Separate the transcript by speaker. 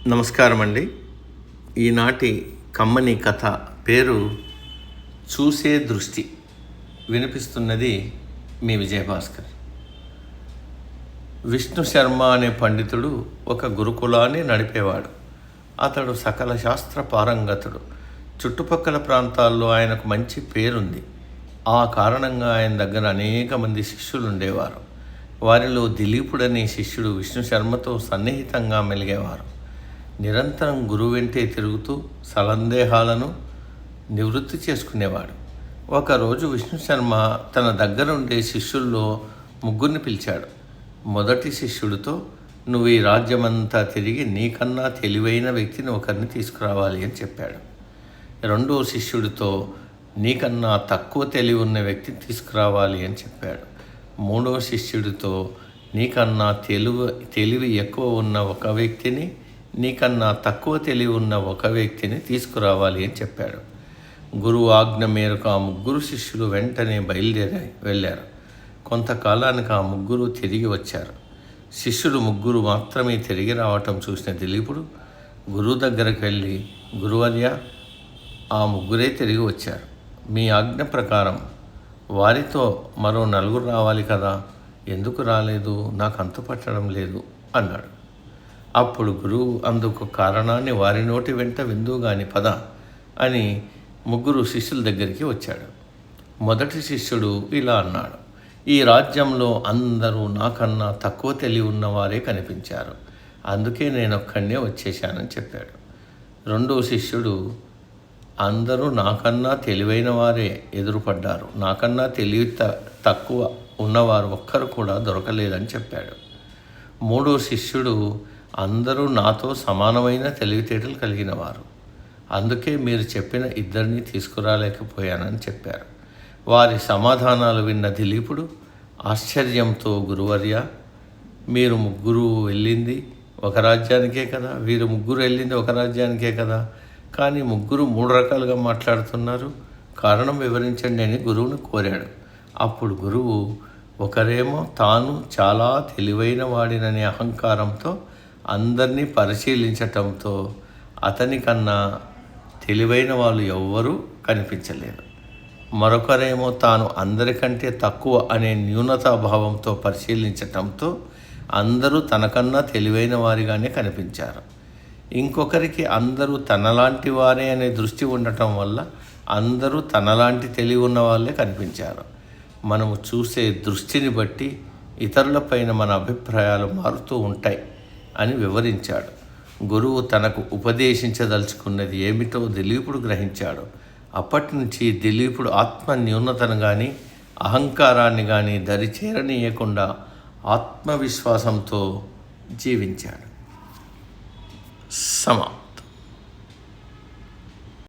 Speaker 1: నమస్కారం అండి. ఈనాటి కమ్మని కథ పేరు చూసే దృష్టి. వినిపిస్తున్నది మీ విజయభాస్కర్. విష్ణు శర్మ అనే పండితుడు ఒక గురుకులాన్ని నడిపేవాడు. అతడు సకల శాస్త్ర పారంగతుడు. చుట్టుపక్కల ప్రాంతాల్లో ఆయనకు మంచి పేరుంది. ఆ కారణంగా ఆయన దగ్గర అనేక మంది శిష్యులు ఉండేవారు. వారిలో దిలీపుడనే శిష్యుడు విష్ణు శర్మతో సన్నిహితంగా మెలిగేవారు. నిరంతరం గురువు వెంటే తిరుగుతూ సందేహాలను నివృత్తి చేసుకునేవాడు. ఒకరోజు విష్ణు శర్మ తన దగ్గరుండే శిష్యుల్లో ముగ్గురిని పిలిచాడు. మొదటి శిష్యుడితో, నువ్వు ఈ రాజ్యమంతా తిరిగి నీకన్నా తెలివైన వ్యక్తిని ఒకరిని తీసుకురావాలి అని చెప్పాడు. రెండో శిష్యుడితో, నీకన్నా తక్కువ తెలివి ఉన్న వ్యక్తిని తీసుకురావాలి అని చెప్పాడు. మూడో శిష్యుడితో, నీకన్నా తెలివి ఎక్కువ ఉన్న ఒక వ్యక్తిని, నీకన్నా తక్కువ తెలివి ఉన్న ఒక వ్యక్తిని తీసుకురావాలి అని చెప్పాడు. గురువు ఆజ్ఞ మేరకు ఆ ముగ్గురు శిష్యులు వెంటనే బయలుదేరి వెళ్ళారు. కొంతకాలానికి ఆ ముగ్గురు తిరిగి వచ్చారు. శిష్యులు ముగ్గురు మాత్రమే తిరిగి రావటం చూసిన దిలీపుడు గురువు దగ్గరకు వెళ్ళి, గురువర్య, ఆ ముగ్గురే తిరిగి వచ్చారు. మీ ఆజ్ఞ ప్రకారం వారితో మరో నలుగురు రావాలి కదా, ఎందుకు రాలేదు? నాకు అంతు పట్టడం లేదు అన్నాడు. అప్పుడు గురువు అందుకు కారణాన్ని వారి నోటి వెంట విందుగాని పద అని ముగ్గురు శిష్యుల దగ్గరికి వచ్చాడు. మొదటి శిష్యుడు ఇలా అన్నాడు, ఈ రాజ్యంలో అందరూ నాకన్నా తక్కువ తెలివి ఉన్నవారే కనిపించారు, అందుకే నేను ఒక్కడే వచ్చేశానని చెప్పాడు. రెండో శిష్యుడు, అందరూ నాకన్నా తెలివైన వారే ఎదురుపడ్డారు, నాకన్నా తెలివి తక్కువ ఉన్నవారు ఒక్కరు కూడా దొరకలేదని చెప్పాడు. మూడో శిష్యుడు, అందరూ నాతో సమానమైన తెలివితేటలు కలిగిన వారు, అందుకే మీరు చెప్పిన ఇద్దరిని తీసుకురాలేకపోయానని చెప్పారు. వారి సమాధానాలు విన్న దిలీపుడు ఆశ్చర్యంతో, గురువర్య, మీరు ముగ్గురు వెళ్ళింది ఒక రాజ్యానికే కదా, వీరు ముగ్గురు వెళ్ళింది ఒక రాజ్యానికే కదా, కానీ ముగ్గురు మూడు రకాలుగా మాట్లాడుతున్నారు, కారణం వివరించండి అని గురువును కోరాడు. అప్పుడు గురువు, ఒకరేమో తాను చాలా తెలివైన వాడిననే అహంకారంతో అందరినీ పరిశీలించటంతో అతని కన్నా తెలివైన వాళ్ళు ఎవ్వరూ కనిపించలేరు. మరొకరేమో తాను అందరికంటే తక్కువ అనే న్యూనతాభావంతో పరిశీలించటంతో అందరూ తనకన్నా తెలివైన వారిగానే కనిపించారు. ఇంకొకరికి అందరూ తనలాంటి వారే అనే దృష్టి ఉండటం వల్ల అందరూ తనలాంటి తెలివి ఉన్న వాళ్ళే కనిపించారు. మనము చూసే దృష్టిని బట్టి ఇతరులపైన మన అభిప్రాయాలు మారుతూ ఉంటాయి అని వివరించాడు. గురువు తనకు ఉపదేశించదలుచుకున్నది ఏమిటో దిలీపుడు గ్రహించాడు. అప్పటి నుంచి దిలీపుడు ఆత్మ న్యూనతను కానీ అహంకారాన్ని కానీ దరిచేరనీయకుండా ఆత్మవిశ్వాసంతో జీవించాడు. సమా